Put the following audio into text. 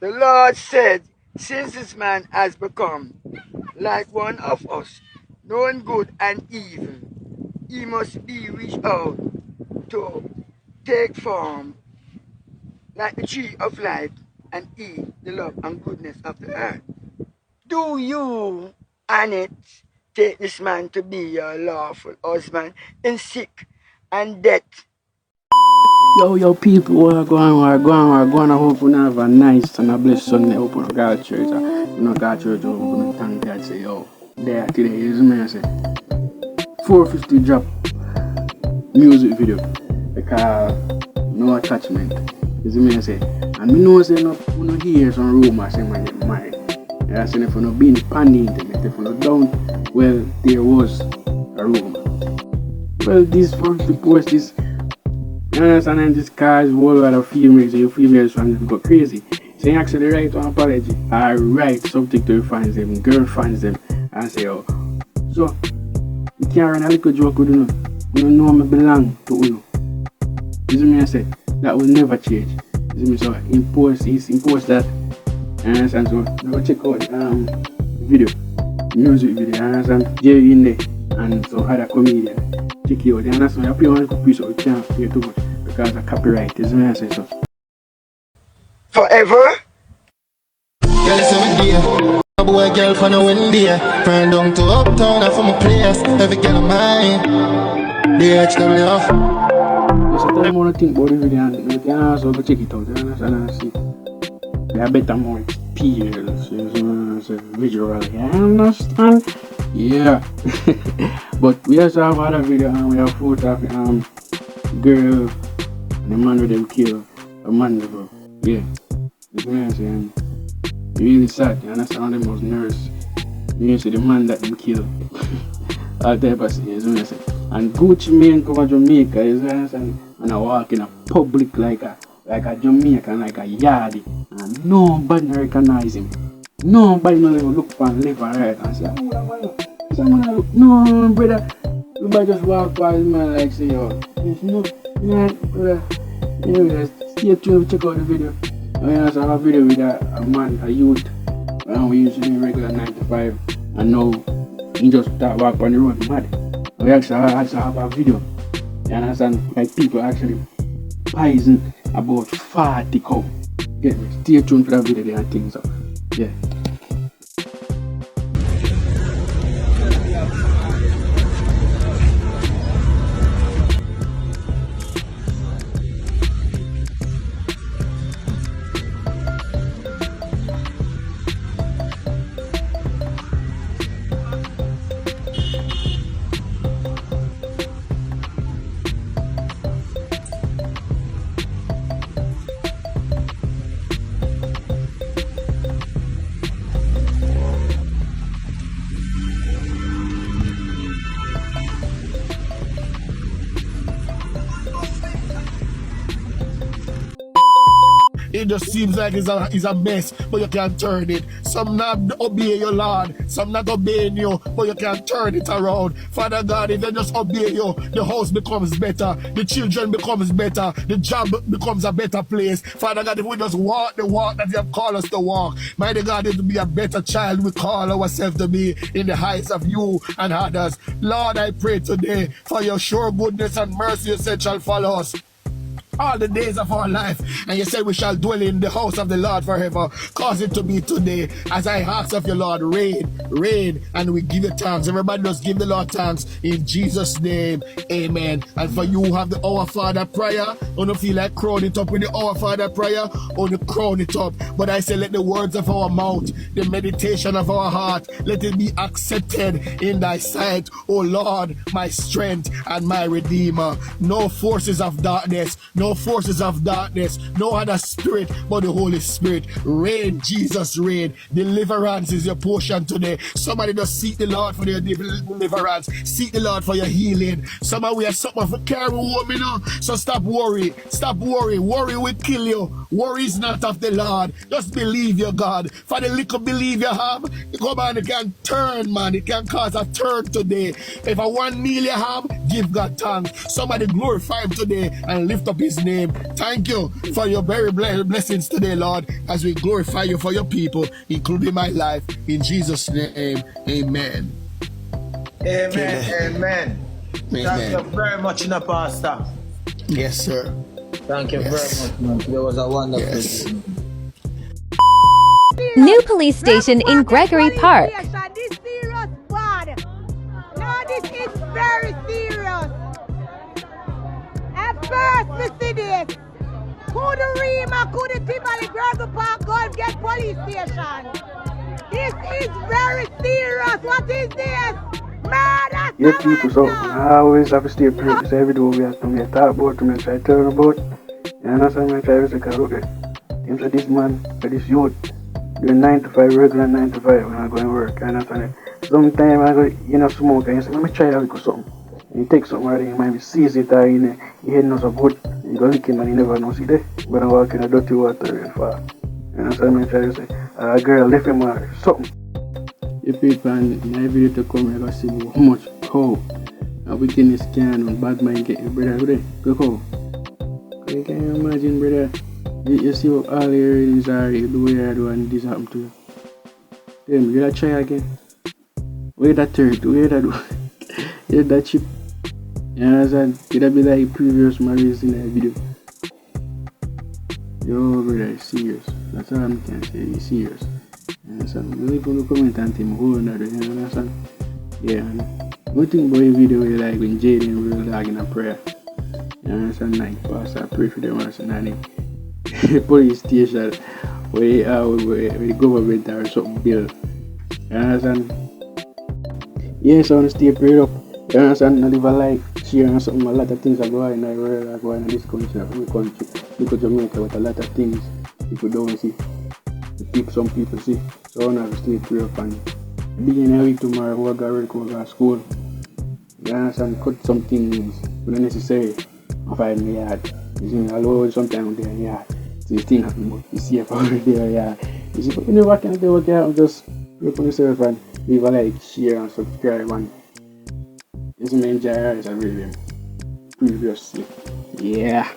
The Lord said, since this man has become like one of us, knowing good and evil, he must be reached out to take form like the tree of life and eat the love and goodness of the earth. Do you, Annette, take this man to be your lawful husband in sick and death? Yo, people, we're going. I hope we have a nice and a blessed Sunday. Open God church. God church, open thank God. Say, yo, there today is me. I say, 450 drop music video because no attachment. Is me. I say, and me know say no hear some rumors say man get married. I say if you no been pan the internet, if you no down, well there was a rumor. Well, this first post this. You understand? And this car is a whole lot of females, so your females fans go crazy. So you actually write an apology, or write something to your fans, them, girl fans them, and say, oh, so you can't run a little joke with you. You know me belong to you. You see me I say? That will never change. You see me? So impose that. You understand? So you go check out video, music video, you understand? Jerry in there and some other comedian. Check it out. You understand? You play one piece so you can't play too much because of copyright. You see me I say so? Forever? Girl, it's every day. A boy, girl, for no Wendy. Turn down to uptown, from a place. Every girl of mine. DHW off. So tell them what to think about the video and you can also go check it out. You understand? And see. They are better more experience. So visual. You understand? Yeah. But we also have other video and we have photo of girl and the man with them kill a man, bro. Yeah. You know what I'm saying? Really sad, you understand? Them was nurse. You see the man that them kill. All type of things, you know what I'm saying? And Gucci Mane cover Jamaica, you know what I'm saying? And I walk in a public like a Jamaican, like a yardie. And nobody recognize him. Nobody no look for left and right and say, someone look, no brother. Everybody just walk past man like say, yo, no, brother. Anyway, stay tuned, check out the video. I also have a video with a man, a youth, and we used to do regular 9 to 5, and now he just start walk on the road mad. We actually have a video, you understand, like people actually poison about 40 cow. Get me? Stay tuned for that video there and things up. Yeah. It just seems like it's a mess, but you can't turn it. Some not obey your Lord, some not obeying you, but you can't turn it around. Father God, if they just obey you, the house becomes better, the children becomes better, the job becomes a better place. Father God, if we just walk the walk that you have called us to walk, mighty God, it will be a better child we call ourselves to be in the heights of you and others. Lord, I pray today for your sure goodness and mercy you said shall follow us all the days of our life, and you said we shall dwell in the house of the Lord forever. Cause it to be today, as I ask of your Lord, reign, and we give you thanks. Everybody just give the Lord thanks in Jesus' name, amen. And for you who have the Our Father prayer, don't feel like crown it up with the Our Father prayer, or the crown it up. But I say let the words of our mouth, the meditation of our heart, let it be accepted in thy sight, O Lord, my strength and my redeemer. No forces of darkness, no forces of darkness, no other spirit but the Holy Spirit. Reign, Jesus, reign. Deliverance is your portion today. Somebody just seek the Lord for their deliverance. Seek the Lord for your healing. Somebody we have something for carry home, you know. So stop worry. Stop worry. Worry will kill you. Worry is not of the Lord. Just believe your God. For the little believe you have, come on, it can turn, man. It can cause a turn today. If a 1 million you have, give God thanks. Somebody glorify him today and lift up his his name. Thank you for your very blessings today, Lord, as we glorify you for your people, including my life. In Jesus' name, amen. Amen. Thank you very much, Pastor. Yes, sir. Thank you very much, man. It was a wonderful day. New police station in Gregory Park. This serious bad. No, this is very serious. At first, we see this. Could the Rima, could the Timberley, Gregory Park, God get police station? This is very serious. What is this? Murder! Yeah, people, so I always have to stay pretty. So every day we have to talk about, to try to tell about. You understand? I try to say, okay, him say this man, this youth, doing 9 to 5, regular 9 to 5 when I go to work. You understand? Sometimes I go, smoke and you say, let me try to do something. And you take something already, you might be seize it or you head not so good. You go lick him and you never know, see there? But I walk in a dirty water and fall. You understand? I try to say, a girl left him or something. The people in my video to come here to see how much how a wickedness can and bad mind get your brother today. Look how. Can you imagine, brother? You see what all your readings are, you do what you do and this happen to you. Then you gotta try again. Wait that third, wait that do. You that chip. You understand? It'll be like previous marriages in that video. Yo, brother, it's serious. That's all I can say, it's serious. You understand? You don't even comment on him, whole another, you understand? Yeah, man. One thing about your video is like when Jaden was like in a prayer. You understand? Like, Pastor, I pray for them, and the police station where the government or something built. You understand? Yes, I want to stay prayed up. You understand? I live a life, share something, a lot of things are going in the world, are going in this country, every country. Look at Jamaica with a lot of things people don't see. Some people see. So I want to stay prayed up and beginning a week tomorrow, we're going to go to school. You understand? Cut some things when necessary. I find in the yard. You see, alone sometimes there in the yard. So you think happen, but you see if I already there, yeah. You see, but you never can do what you have, just look on yourself and leave a like, share and subscribe and just enjoy your eyes and read them previously. Yeah.